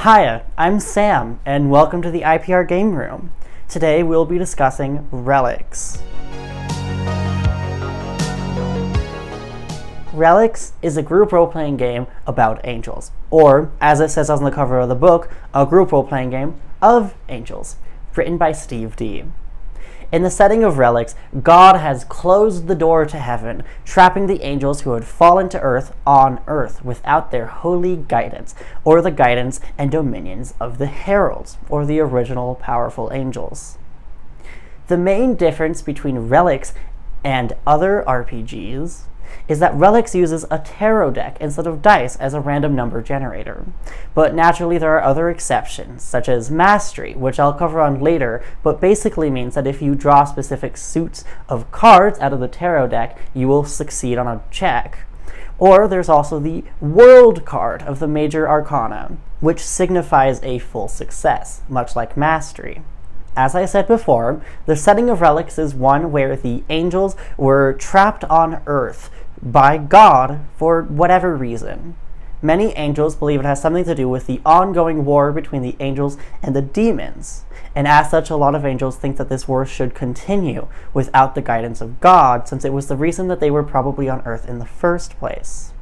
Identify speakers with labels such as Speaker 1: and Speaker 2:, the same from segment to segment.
Speaker 1: Hiya, I'm Sam, and welcome to the IPR Game Room. Today we'll be discussing Relics. Relics is a group role-playing game about angels, or, as it says on the cover of the book, a group role-playing game of angels, written by Steve D. In the setting of Relics, God has closed the door to heaven, trapping the angels who had fallen to earth on earth without their holy guidance, or the guidance and dominions of the heralds, or the original powerful angels. The main difference between Relics and other RPGs is that Relics uses a tarot deck instead of dice as a random number generator. But naturally there are other exceptions, such as Mastery, which I'll cover on later, but basically means that if you draw specific suits of cards out of the tarot deck, you will succeed on a check. Or there's also the World card of the Major Arcana, which signifies a full success, much like Mastery. As I said before, the setting of Relics is one where the angels were trapped on Earth by God for whatever reason. Many angels believe it has something to do with the ongoing war between the angels and the demons, and as such a lot of angels think that this war should continue without the guidance of God, since it was the reason that they were probably on Earth in the first place.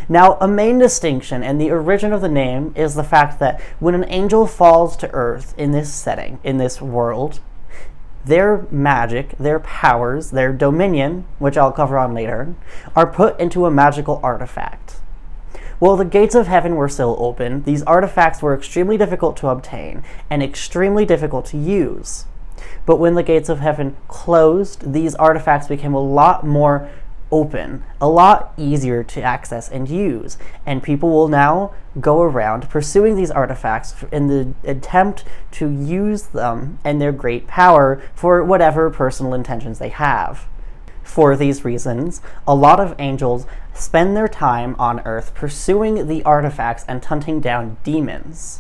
Speaker 1: Now, a main distinction and the origin of the name is the fact that when an angel falls to Earth in this setting, in this world, their magic, their powers, their dominion, which I'll cover on later, are put into a magical artifact. While the gates of heaven were still open, these artifacts were extremely difficult to obtain and extremely difficult to use. But when the gates of heaven closed, these artifacts became a lot more open, a lot easier to access and use, and people will now go around pursuing these artifacts in the attempt to use them and their great power for whatever personal intentions they have. For these reasons, a lot of angels spend their time on Earth pursuing the artifacts and hunting down demons.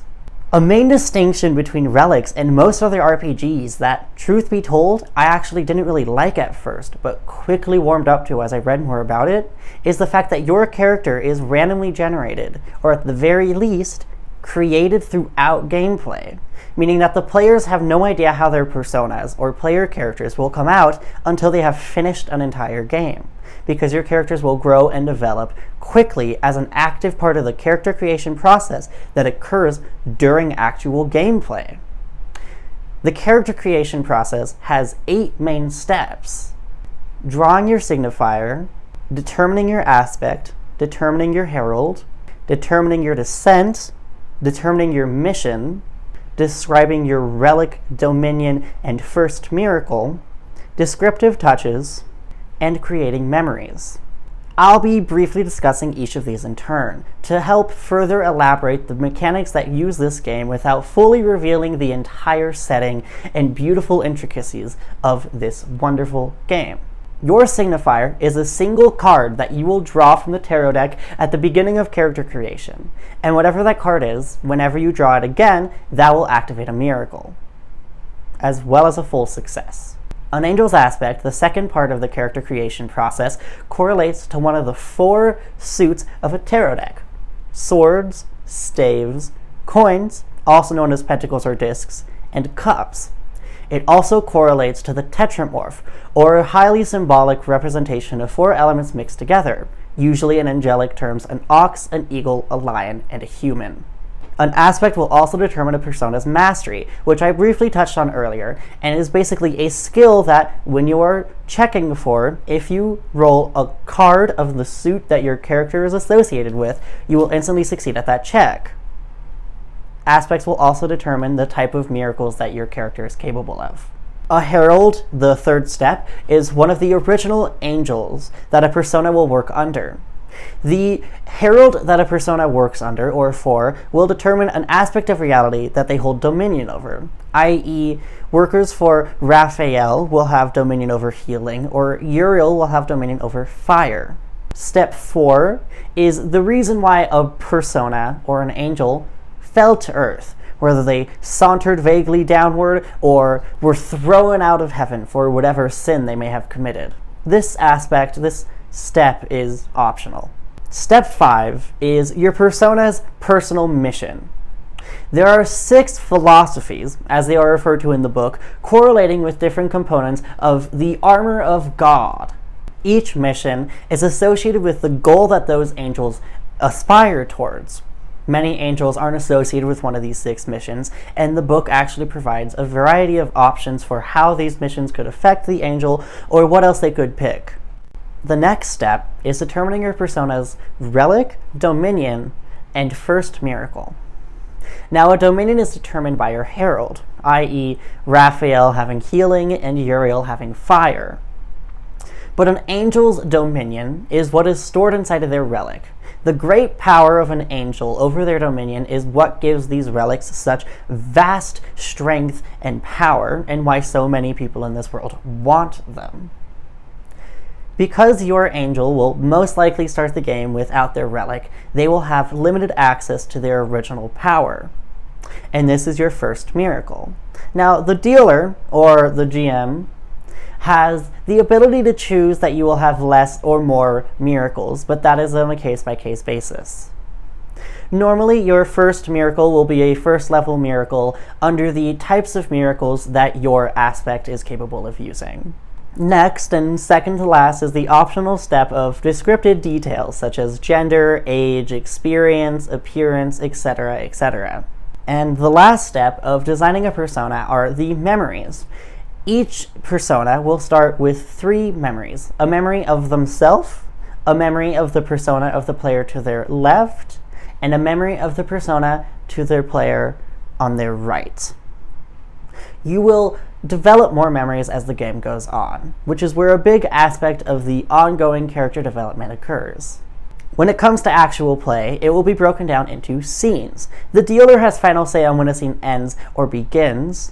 Speaker 1: A main distinction between Relics and most other RPGs that, truth be told, I actually didn't really like at first, but quickly warmed up to as I read more about it, is the fact that your character is randomly generated, or at the very least, created throughout gameplay, meaning that the players have no idea how their personas or player characters will come out until they have finished an entire game, because your characters will grow and develop quickly as an active part of the character creation process that occurs during actual gameplay. The character creation process has 8 main steps: drawing your signifier, determining your aspect, determining your herald, determining your descent, determining your mission, describing your relic, dominion, and first miracle, descriptive touches, and creating memories. I'll be briefly discussing each of these in turn, to help further elaborate the mechanics that use this game without fully revealing the entire setting and beautiful intricacies of this wonderful game. Your signifier is a single card that you will draw from the tarot deck at the beginning of character creation, and whatever that card is, whenever you draw it again, that will activate a miracle, as well as a full success. An angel's aspect, the second part of the character creation process, correlates to one of the 4 suits of a tarot deck: swords, staves, coins, also known as pentacles or discs, and cups. It also correlates to the tetramorph, or a highly symbolic representation of 4 elements mixed together, usually in angelic terms an ox, an eagle, a lion, and a human. An aspect will also determine a persona's mastery, which I briefly touched on earlier, and is basically a skill that, when you are checking for, if you roll a card of the suit that your character is associated with, you will instantly succeed at that check. Aspects will also determine the type of miracles that your character is capable of. A herald, the third step, is one of the original angels that a persona will work under. The herald that a persona works under, or for, will determine an aspect of reality that they hold dominion over, i.e., workers for Raphael will have dominion over healing, or Uriel will have dominion over fire. Step 4 is the reason why a persona, or an angel, fell to earth, whether they sauntered vaguely downward or were thrown out of heaven for whatever sin they may have committed. This aspect, this step, is optional. Step 5 is your persona's personal mission. There are 6 philosophies, as they are referred to in the book, correlating with different components of the armor of God. Each mission is associated with the goal that those angels aspire towards. Many angels aren't associated with one of these 6 missions, and the book actually provides a variety of options for how these missions could affect the angel or what else they could pick. The next step is determining your persona's relic, dominion, and first miracle. Now, a dominion is determined by your herald, i.e. Raphael having healing and Uriel having fire. But an angel's dominion is what is stored inside of their relic. The great power of an angel over their dominion is what gives these relics such vast strength and power, and why so many people in this world want them. Because your angel will most likely start the game without their relic, they will have limited access to their original power. And this is your first miracle. Now, the dealer, or the GM, has the ability to choose that you will have less or more miracles, but that is on a case-by-case basis. Normally, your first miracle will be a first-level miracle under the types of miracles that your aspect is capable of using. Next, and second to last, is the optional step of descriptive details such as gender, age, experience, appearance, etc., etc. And the last step of designing a persona are the memories. Each persona will start with 3 memories: a memory of themselves, a memory of the persona of the player to their left, and a memory of the persona to their player on their right. You will develop more memories as the game goes on, which is where a big aspect of the ongoing character development occurs. When it comes to actual play, it will be broken down into scenes. The dealer has final say on when a scene ends or begins,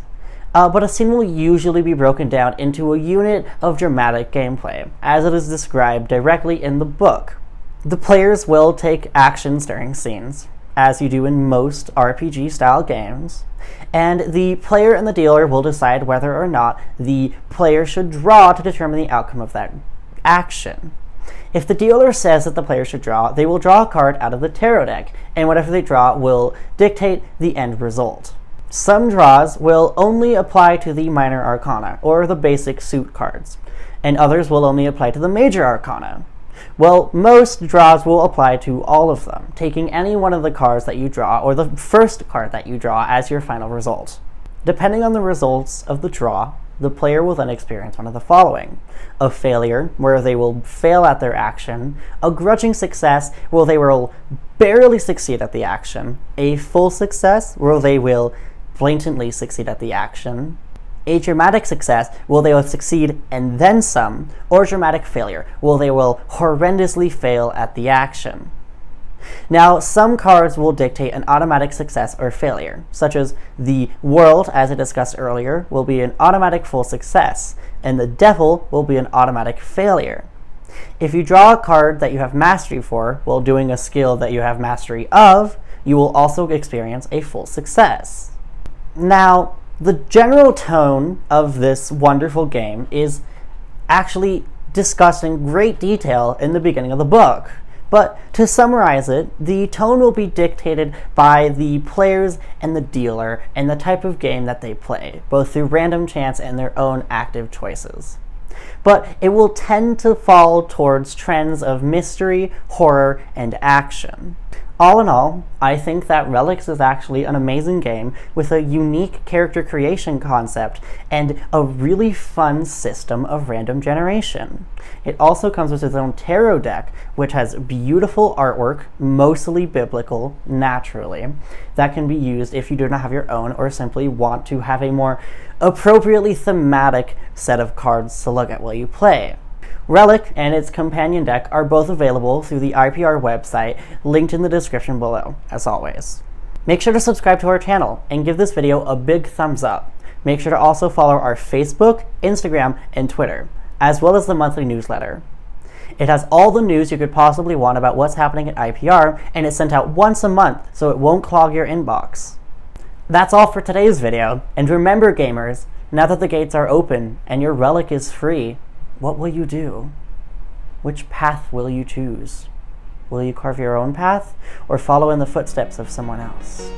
Speaker 1: but a scene will usually be broken down into a unit of dramatic gameplay, as it is described directly in the book. The players will take actions during scenes, as you do in most RPG-style games, and the player and the dealer will decide whether or not the player should draw to determine the outcome of that action. If the dealer says that the player should draw, they will draw a card out of the tarot deck, and whatever they draw will dictate the end result. Some draws will only apply to the minor arcana, or the basic suit cards, and others will only apply to the major arcana. Well, most draws will apply to all of them, taking any one of the cards that you draw, or the first card that you draw, as your final result. Depending on the results of the draw, the player will then experience one of the following: a failure, where they will fail at their action; a grudging success, where they will barely succeed at the action; a full success, where they will blatantly succeed at the action; a dramatic success, where they will succeed and then some; or dramatic failure, where they will horrendously fail at the action. Now, some cards will dictate an automatic success or failure, such as the World, as I discussed earlier, will be an automatic full success, and the Devil will be an automatic failure. If you draw a card that you have mastery for while doing a skill that you have mastery of, you will also experience a full success. Now, the general tone of this wonderful game is actually discussed in great detail in the beginning of the book. But to summarize it, the tone will be dictated by the players and the dealer and the type of game that they play, both through random chance and their own active choices. But it will tend to fall towards trends of mystery, horror, and action. All in all, I think that Relics is actually an amazing game with a unique character creation concept and a really fun system of random generation. It also comes with its own tarot deck, which has beautiful artwork, mostly biblical, naturally, that can be used if you do not have your own or simply want to have a more appropriately thematic set of cards to look at while you play. Relic and its companion deck are both available through the IPR website, linked in the description below, as always. Make sure to subscribe to our channel and give this video a big thumbs up. Make sure to also follow our Facebook, Instagram, and Twitter, as well as the monthly newsletter. It has all the news you could possibly want about what's happening at IPR, and it's sent out once a month, so it won't clog your inbox. That's all for today's video, and remember gamers, now that the gates are open and your relic is free, what will you do? Which path will you choose? Will you carve your own path or follow in the footsteps of someone else?